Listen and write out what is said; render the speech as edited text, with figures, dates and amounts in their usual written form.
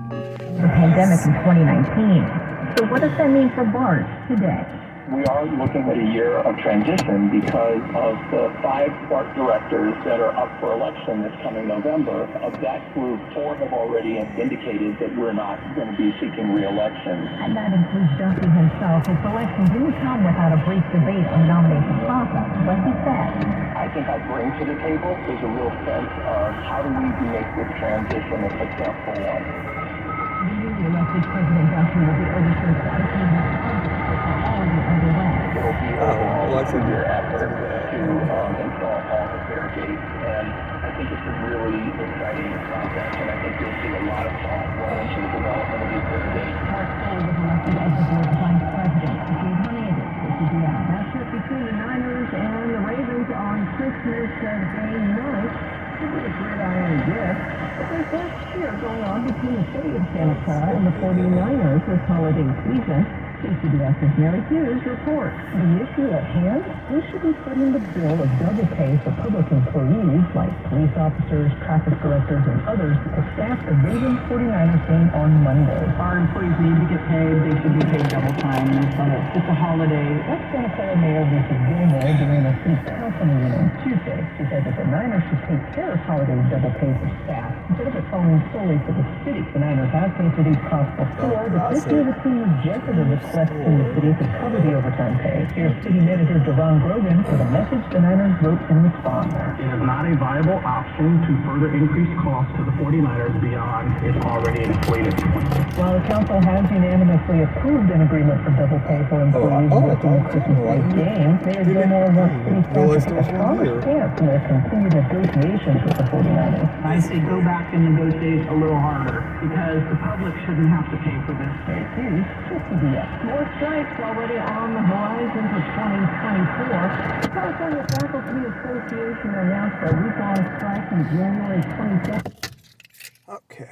The pandemic in 2019. So what does that mean for BART today? We are looking at a year of transition because of the 5 BART directors that are up for election this coming November. Of that group, 4 have already indicated that we're not going to be seeking re-election. And that includes Duffy himself. His selection didn't come without a brief debate on the nomination process, but he said, I think I bring to the table is a real sense of how do we make this transition a successful one. The newly elected President Duffy will be overseeing quite a few new projects that are already underway. It will be overall a 2-year effort to install all the fair gates, and I think it's a really exciting process, and I think you'll see a lot of thought go into the development of these fair gates. Mark Foley was elected as the board's vice president. Steve Hernandez will be out. Matchup between the Niners and the Ravens on Christmas Day night. Could be a gridiron gift. But there's less cheer going on between the city of Santa Clara and the 49ers this holiday season. KCBS's Mary Hughes reports. The issue at hand, we should be putting the bill of double pay for public employees like police officers, traffic directors, and others to staff the Ravens 49ers game on Monday. Our employees need to get paid. They should be paid double time. It's a holiday. That's Santa Clara Mayor Lisa Gilmore during a city council meeting on Tuesday. She said that the Niners should take care of holiday double pay for staff instead of it falling solely to the city. The Niners have paid for these costs before, but this year the team rejected a request from the city to cover the overtime pay. Here's City Manager Devon Grogan for the message the Niners wrote in response. It is not a viable option to further increase costs to the 49ers beyond its already inflated point. While the council has unanimously approved an agreement for double pay for employees working the Christmas Day game, Mayor Gilmore wants city staff to take a stronger stance in their continued negotiations with the 49ers. I say go back and negotiate a little harder because the public shouldn't have to pay for this. Here's KCBS. More strikes already on the horizon for 2024. The California Faculty Association announced a week-long strike in January 2020. Okay.